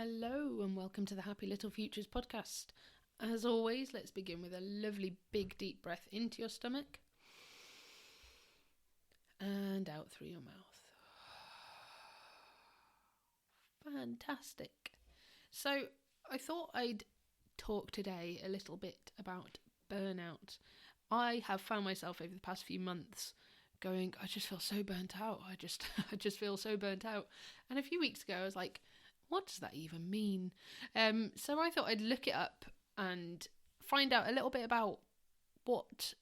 Hello and welcome to the Happy Little Futures podcast. As always, let's begin with a lovely big deep breath into your stomach and out through your mouth. Fantastic. So I thought I'd talk today a little bit about burnout. I have found myself over the past few months going, I just feel so burnt out. I just feel so burnt out. And a few weeks ago I was like, what does that even mean? So I thought I'd look it up and find out a little bit about what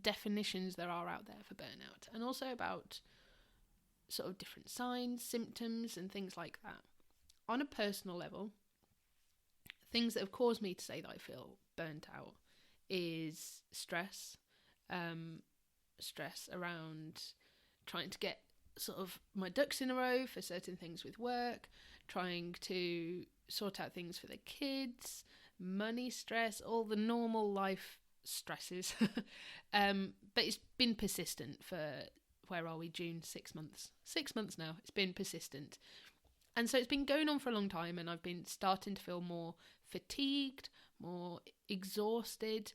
definitions there are out there for burnout, and also about sort of different signs, symptoms, and things like that. On a personal level, things that have caused me to say that I feel burnt out is stress. Stress around trying to get sort of my ducks in a row for certain things with work, trying to sort out things for the kids, money stress, all the normal life stresses. But it's been persistent for, where are we, June, 6 months. 6 months now, it's been persistent. And so it's been going on for a long time, and I've been starting to feel more fatigued, more exhausted,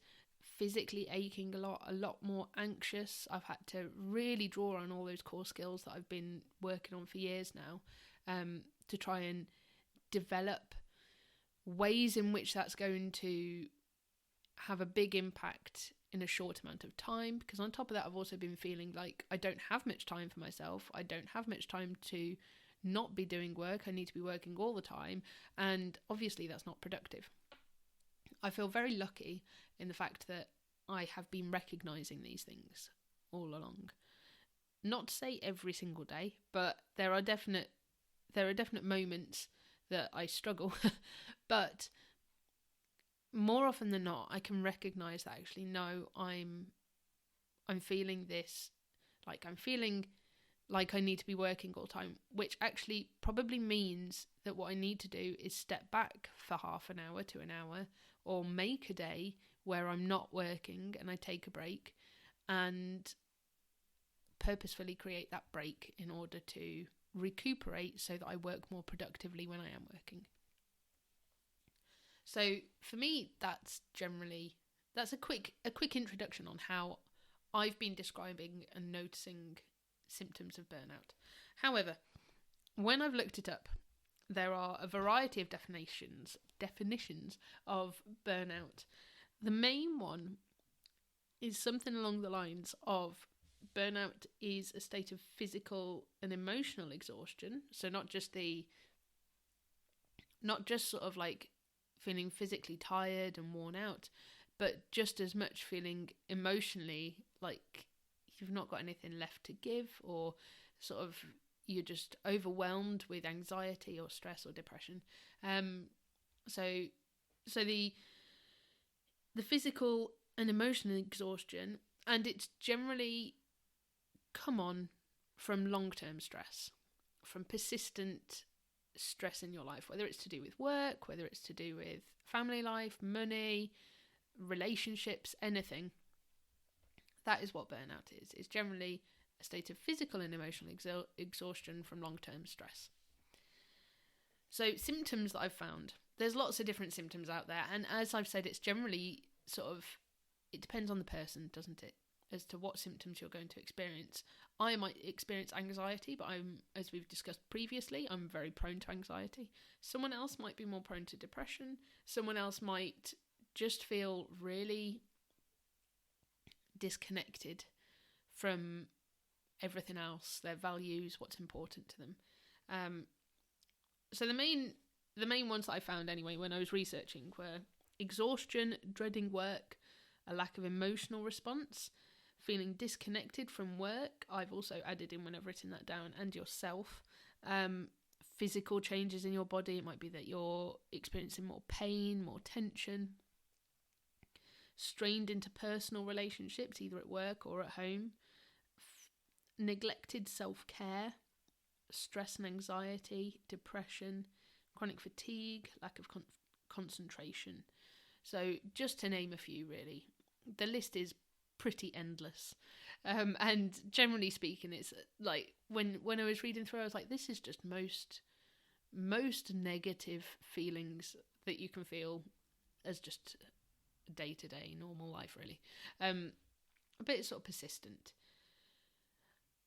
physically aching a lot more anxious. I've had to really draw on all those core skills that I've been working on for years now, to try and develop ways in which that's going to have a big impact in a short amount of time. Because on top of that, I've also been feeling like I don't have much time for myself. I don't have much time to not be doing work. I need to be working all the time, and obviously that's not productive. I feel very lucky in the fact that I have been recognising these things all along. Not to say every single day, but there are definite moments that I struggle. But more often than not, I can recognise that actually, no, I'm feeling this, like I'm feeling like I need to be working all the time, which actually probably means that what I need to do is step back for half an hour to an hour, or make a day where I'm not working and I take a break, and purposefully create that break in order to recuperate so that I work more productively when I am working. So for me, that's a quick introduction on how I've been describing and noticing symptoms of burnout. However, when I've looked it up, there are a variety of definitions of burnout. The main one is something along the lines of burnout is a state of physical and emotional exhaustion. So not just sort of like feeling physically tired and worn out, but just as much feeling emotionally like you've not got anything left to give, or sort of you're just overwhelmed with anxiety or stress or depression. So the physical and emotional exhaustion, and it's generally come on from long-term stress, from persistent stress in your life, whether it's to do with work, whether it's to do with family life, money, relationships, anything. That is what burnout is. It's generally a state of physical and emotional exhaustion from long-term stress. So symptoms that I've found, there's lots of different symptoms out there, and as I've said, it's generally it depends on the person, doesn't it, as to what symptoms you're going to experience. I might experience anxiety, but as we've discussed previously, I'm very prone to anxiety. Someone else might be more prone to depression. Someone else might just feel really disconnected from everything else, their values, what's important to them. So the main ones that I found anyway when I was researching were exhaustion, dreading work, a lack of emotional response, feeling disconnected from work. I've also added in, when I've written that down, and yourself. Physical changes in your body. It might be that you're experiencing more pain, more tension. Strained into personal relationships, either at work or at home. Neglected self-care, stress and anxiety, depression, chronic fatigue, lack of concentration. So just to name a few, really. The list is pretty endless. And generally speaking, it's like when I was reading through, I was like, this is just most most negative feelings that you can feel as just day-to-day normal life, really. But it's sort of persistent.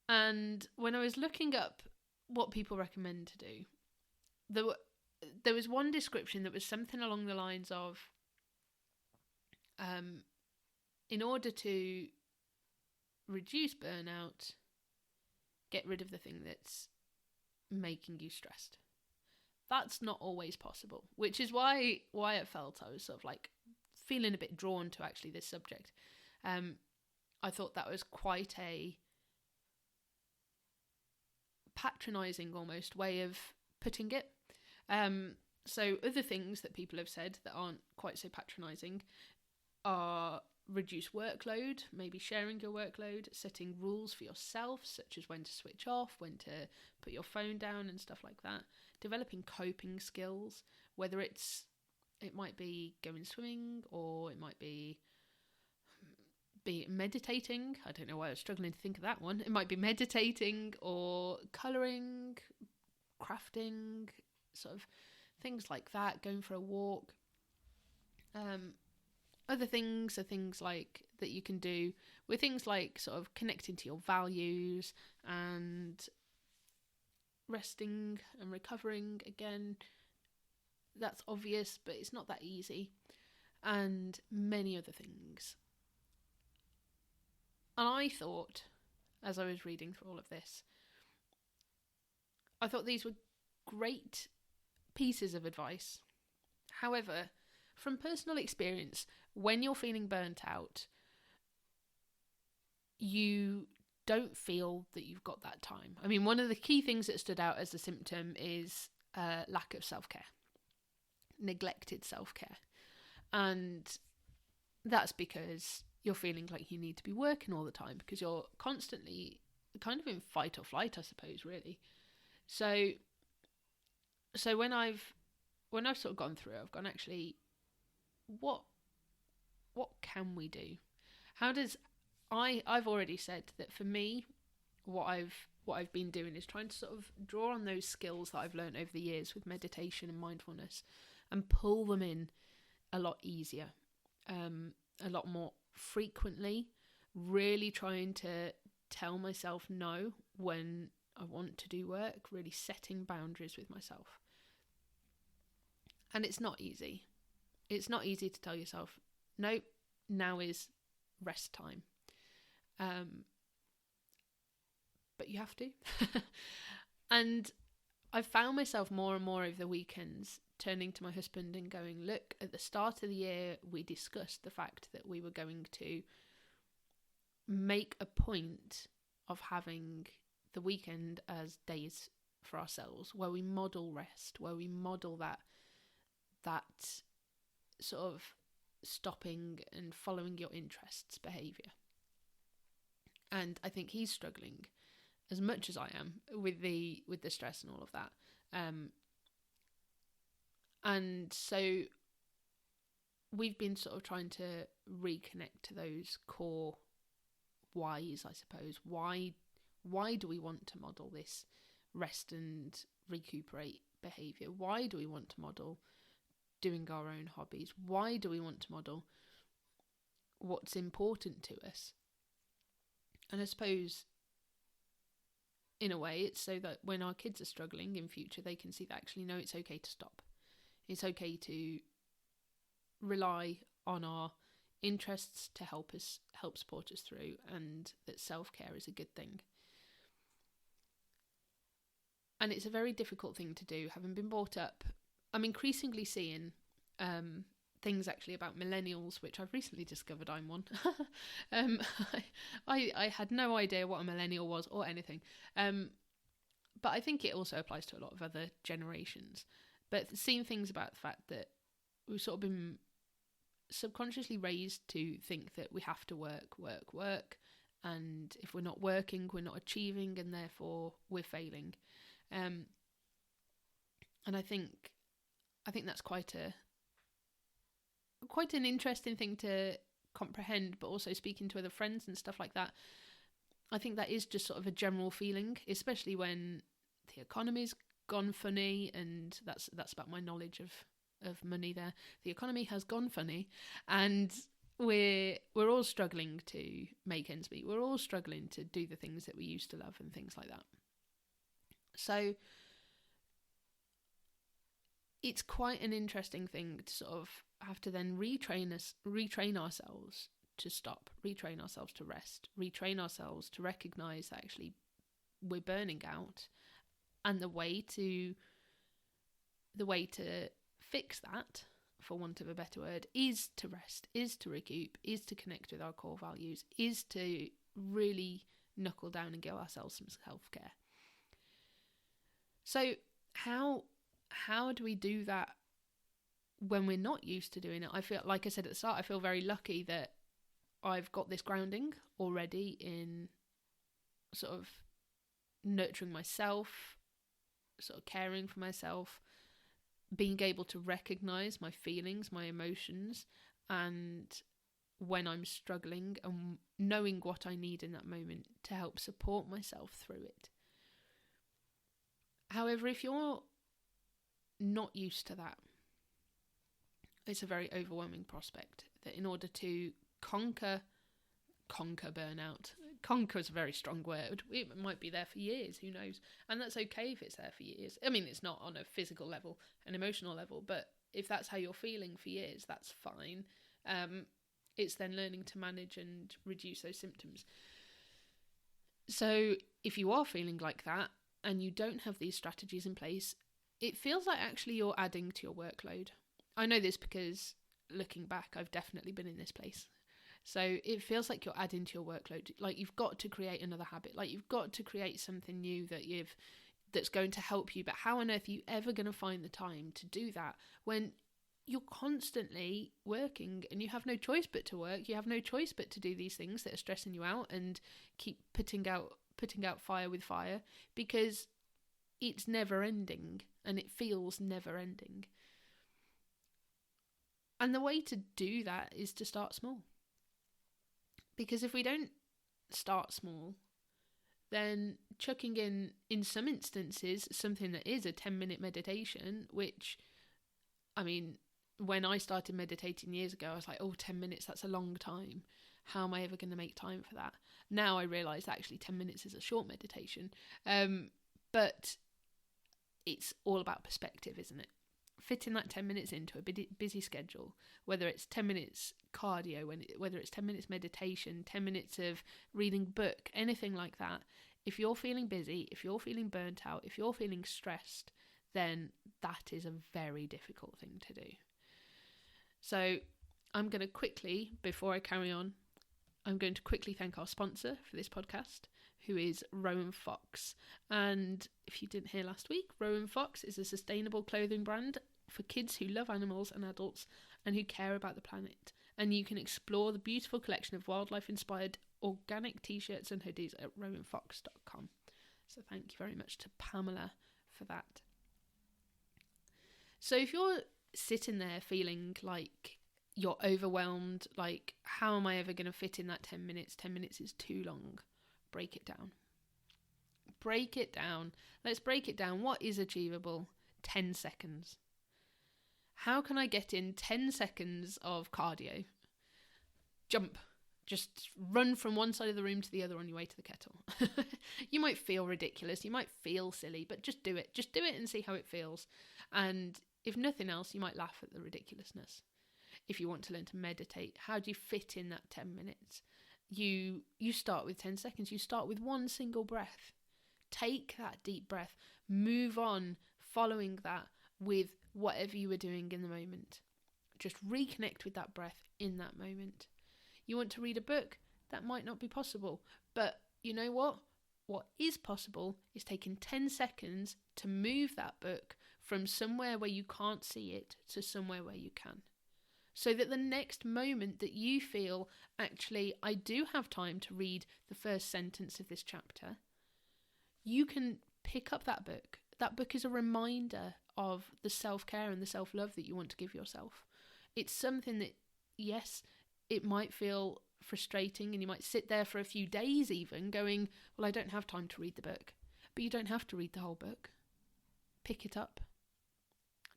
And when I was looking up what people recommend to do, there was one description that was something along the lines of, in order to reduce burnout, get rid of the thing that's making you stressed. That's not always possible, which is why I felt I was sort of like feeling a bit drawn to actually this subject. I thought that was quite a patronising almost way of putting it. So other things that people have said that aren't quite so patronising are reduce workload, maybe sharing your workload, setting rules for yourself, such as when to switch off, when to put your phone down and stuff like that. Developing coping skills, whether it might be going swimming, or it might be meditating. I don't know why I was struggling to think of that one. It might be meditating or colouring, crafting, sort of things like that, going for a walk. Other things are things like that you can do with things like sort of connecting to your values and resting and recovering. Again, that's obvious, but it's not that easy. And many other things. And I thought, as I was reading through all of this, I thought these were great pieces of advice. However, from personal experience, when you're feeling burnt out, you don't feel that you've got that time. I mean, one of the key things that stood out as a symptom is lack of self-care, neglected self-care. And that's because you're feeling like you need to be working all the time, because you're constantly kind of in fight or flight, I suppose, really. So when I've sort of gone through, I've gone, actually, what can we do? How does I've already said that for me, what I've been doing is trying to sort of draw on those skills that I've learned over the years with meditation and mindfulness and pull them in a lot easier, a lot more frequently, really trying to tell myself no when I want to do work, really setting boundaries with myself. And it's not easy. It's not easy to tell yourself, nope, now is rest time. But you have to. And I've found myself more and more over the weekends turning to my husband and going, look, at the start of the year, we discussed the fact that we were going to make a point of having the weekend as days for ourselves, where we model rest, where we model that sort of stopping and following your interests behaviour. And I think he's struggling as much as I am with the stress and all of that. And so we've been sort of trying to reconnect to those core whys, I suppose. Why do we want to model this rest and recuperate behaviour? Why do we want to model doing our own hobbies? Why do we want to model what's important to us? And I suppose, in a way, it's so that when our kids are struggling in future, they can see that actually, no, it's okay to stop. It's okay to rely on our interests to help support us through, and that self-care is a good thing. And it's a very difficult thing to do, having been brought up. I'm increasingly seeing things actually about millennials, which I've recently discovered I'm one. I had no idea what a millennial was or anything. But I think it also applies to a lot of other generations. But seeing things about the fact that we've sort of been subconsciously raised to think that we have to work, and if we're not working, we're not achieving, and therefore we're failing. And I think that's quite an interesting thing to comprehend, but also speaking to other friends and stuff like that, I think that is just sort of a general feeling, especially when the economy's gone funny, and that's about my knowledge of money there. The economy has gone funny, and we're all struggling to make ends meet. We're all struggling to do the things that we used to love and things like that. So it's quite an interesting thing to sort of have to then retrain ourselves to stop, retrain ourselves to rest, retrain ourselves to recognise that actually we're burning out, and the way to fix that, for want of a better word, is to rest, is to recoup, is to connect with our core values, is to really knuckle down and give ourselves some self-care. So how do we do that when we're not used to doing it? I feel, like I said at the start, I feel very lucky that I've got this grounding already in sort of nurturing myself, sort of caring for myself, being able to recognise my feelings, my emotions, and when I'm struggling, and knowing what I need in that moment to help support myself through it. However, if you're not used to that, it's a very overwhelming prospect that in order to conquer burnout. Conquer is a very strong word. It might be there for years, who knows? And that's okay if it's there for years. I mean, it's not on a physical level, an emotional level, but if that's how you're feeling for years, that's fine. It's then learning to manage and reduce those symptoms. So if you are feeling like that and you don't have these strategies in place, it feels like actually you're adding to your workload. I know this because looking back, I've definitely been in this place. So it feels like you're adding to your workload. Like you've got to create another habit. Like you've got to create something new that's going to help you. But how on earth are you ever going to find the time to do that when you're constantly working and you have no choice but to work? You have no choice but to do these things that are stressing you out and keep putting out fire with fire, because it's never ending and it feels never ending. And the way to do that is to start small. Because if we don't start small, then chucking in some instances, something that is a 10-minute meditation, which, I mean, when I started meditating years ago, I was like, 10 minutes, that's a long time. How am I ever going to make time for that? Now I realise actually 10 minutes is a short meditation. But it's all about perspective, isn't it? Fitting that 10 minutes into a busy schedule, whether it's 10 minutes cardio, whether it's 10 minutes meditation, 10 minutes of reading book, anything like that. If you're feeling busy, if you're feeling burnt out, if you're feeling stressed, then that is a very difficult thing to do. So I'm going to quickly, before I carry on, I'm going to quickly thank our sponsor for this podcast, who is Rowan Fox. And if you didn't hear last week, Rowan Fox is a sustainable clothing brand for kids who love animals and adults and who care about the planet. And you can explore the beautiful collection of wildlife-inspired organic t-shirts and hoodies at rowanfox.com. So thank you very much to Pamela for that. So if you're sitting there feeling like you're overwhelmed, like, how am I ever going to fit in that 10 minutes? 10 minutes is too long. Break it down. Break it down. Let's break it down. What is achievable? 10 seconds. How can I get in 10 seconds of cardio? Jump. Just run from one side of the room to the other on your way to the kettle. You might feel ridiculous. You might feel silly, but just do it. Just do it and see how it feels. And if nothing else, you might laugh at the ridiculousness. If you want to learn to meditate, how do you fit in that 10 minutes? You start with 10 seconds. You start with one single breath. Take that deep breath. Move on following that with whatever you were doing in the moment. Just reconnect with that breath in that moment. You want to read a book? That might not be possible. But you know what? What is possible is taking 10 seconds to move that book from somewhere where you can't see it to somewhere where you can. So that the next moment that you feel, actually, I do have time to read the first sentence of this chapter, you can pick up that book. That book is a reminder of the self-care and the self-love that you want to give yourself. It's something that, yes, it might feel frustrating and you might sit there for a few days even going, well, I don't have time to read the book. But you don't have to read the whole book. pick it up.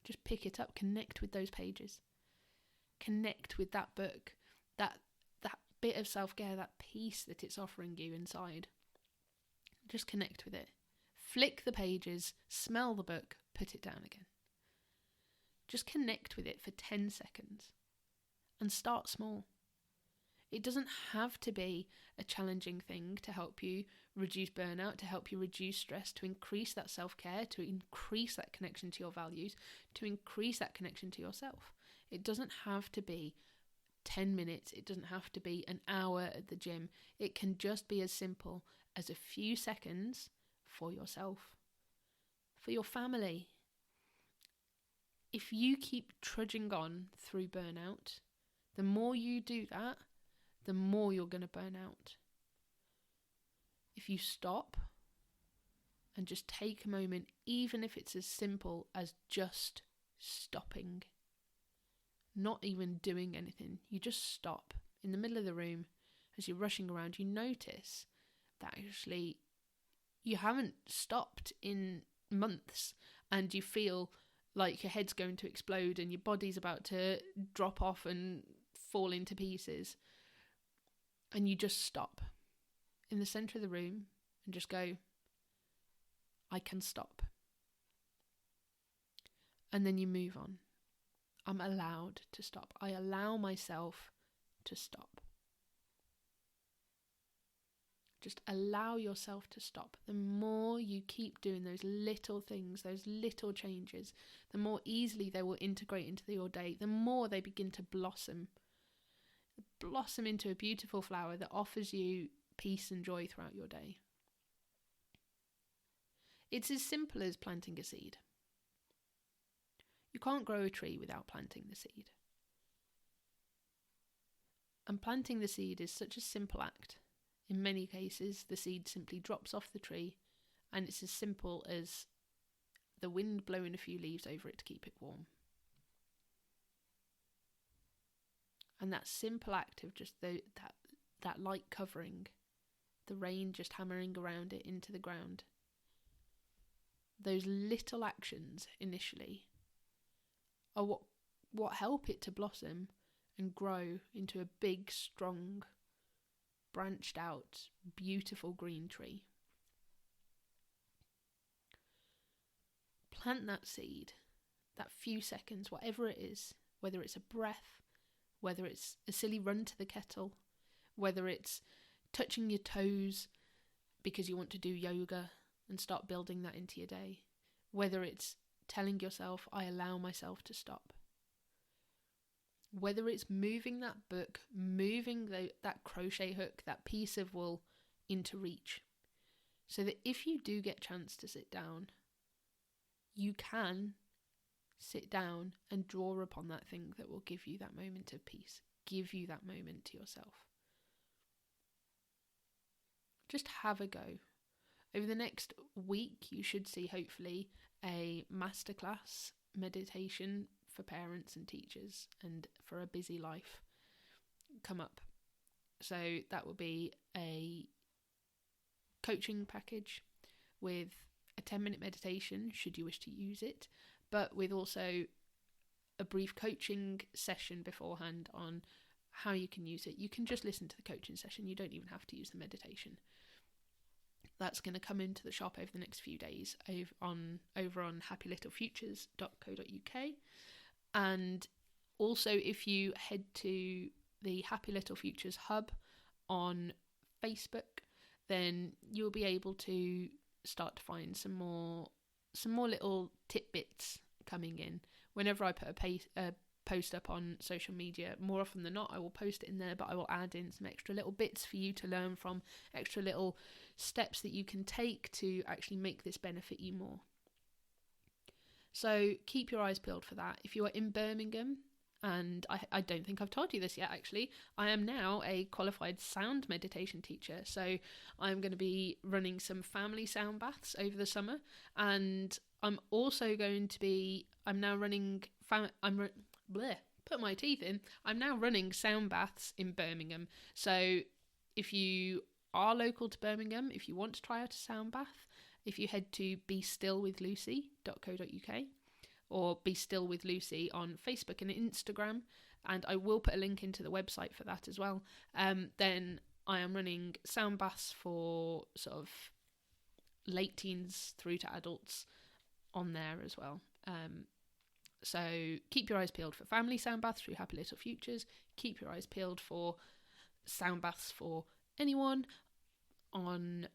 Just pick it up. Connect with those pages. Connect with that book, that bit of self-care, that peace that it's offering you inside. Just connect with it. Flick the pages, smell the book, put it down again. Just connect with it for 10 seconds and start small. It doesn't have to be a challenging thing to help you reduce burnout, to help you reduce stress, to increase that self-care, to increase that connection to your values, to increase that connection to yourself. It doesn't have to be 10 minutes. It doesn't have to be an hour at the gym. It can just be as simple as a few seconds for yourself, for your family. If you keep trudging on through burnout, the more you do that, the more you're going to burn out. If you stop and just take a moment, even if it's as simple as just stopping, not even doing anything, you just stop in the middle of the room as you're rushing around, you notice that actually you haven't stopped in months and you feel like your head's going to explode and your body's about to drop off and fall into pieces. And you just stop in the centre of the room and just go, I can stop. And then you move on. I'm allowed to stop. I allow myself to stop. Just allow yourself to stop. The more you keep doing those little things, those little changes, the more easily they will integrate into your day, the more they begin to blossom into a beautiful flower that offers you peace and joy throughout your day. It's as simple as planting a seed. You can't grow a tree without planting the seed. And planting the seed is such a simple act. In many cases, the seed simply drops off the tree, and it's as simple as the wind blowing a few leaves over it to keep it warm. And that simple act of just that light covering, the rain just hammering around it into the ground, those little actions initially are what help it to blossom and grow into a big, strong, branched out, beautiful green tree. Plant that seed, that few seconds, whatever it is, whether it's a breath, whether it's a silly run to the kettle, whether it's touching your toes because you want to do yoga and start building that into your day, whether it's telling yourself, I allow myself to stop, whether it's moving that book, moving that crochet hook, that piece of wool into reach, so that if you do get a chance to sit down, you can sit down and draw upon that thing that will give you that moment of peace, give you that moment to yourself. Just have a go. Over the next week, you should see, hopefully, a masterclass meditation for parents and teachers and for a busy life come up. So that will be a coaching package with a 10-minute meditation, should you wish to use it, but with also a brief coaching session beforehand on how you can use it. You can just listen to the coaching session. You don't even have to use the meditation. That's going to come into the shop over the next few days over on happylittlefutures.co.uk. And also, if you head to the Happy Little Futures Hub on Facebook, then you'll be able to start to find some more little tidbits coming in. Whenever I put a post up on social media, more often than not, I will post it in there, but I will add in some extra little bits for you to learn from, extra little steps that you can take to actually make this benefit you more. So keep your eyes peeled for that. If you are in Birmingham, and I don't think I've told you this yet actually, I am now a qualified sound meditation teacher, so I'm going to be running some family sound baths over the summer, and I'm also going to be, I'm now running sound baths in Birmingham. So if you are local to Birmingham, if you want to try out a sound bath, if you head to bestillwithlucy.co.uk or Be Still with Lucy on Facebook and Instagram, and I will put a link into the website for that as well, then I am running sound baths for sort of late teens through to adults on there as well. So keep your eyes peeled for family sound baths through Happy Little Futures. Keep your eyes peeled for sound baths for anyone on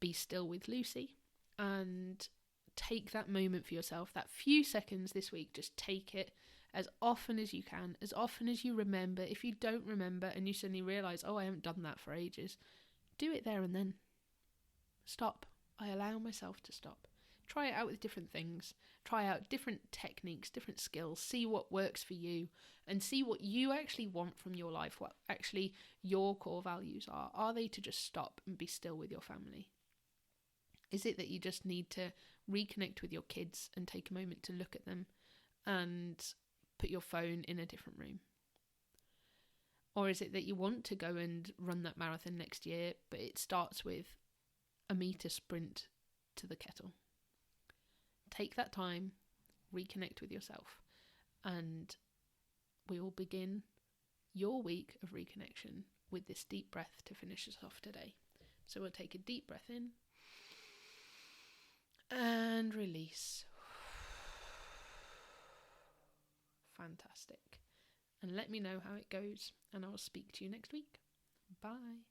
Be Still with Lucy. And take that moment for yourself, that few seconds this week. Just take it as often as you can, as often as you remember. If you don't remember and you suddenly realise, oh, I haven't done that for ages, do it there and then. Stop. I allow myself to stop. Try it out with different things. Try out different techniques, different skills. See what works for you and see what you actually want from your life, what actually your core values are. Are they to just stop and be still with your family? Is it that you just need to reconnect with your kids and take a moment to look at them and put your phone in a different room? Or is it that you want to go and run that marathon next year, but it starts with a meter sprint to the kettle? Take that time, reconnect with yourself, and we will begin your week of reconnection with this deep breath to finish us off today. So we'll take a deep breath in and release. Fantastic. And let me know how it goes, and I will speak to you next week. Bye.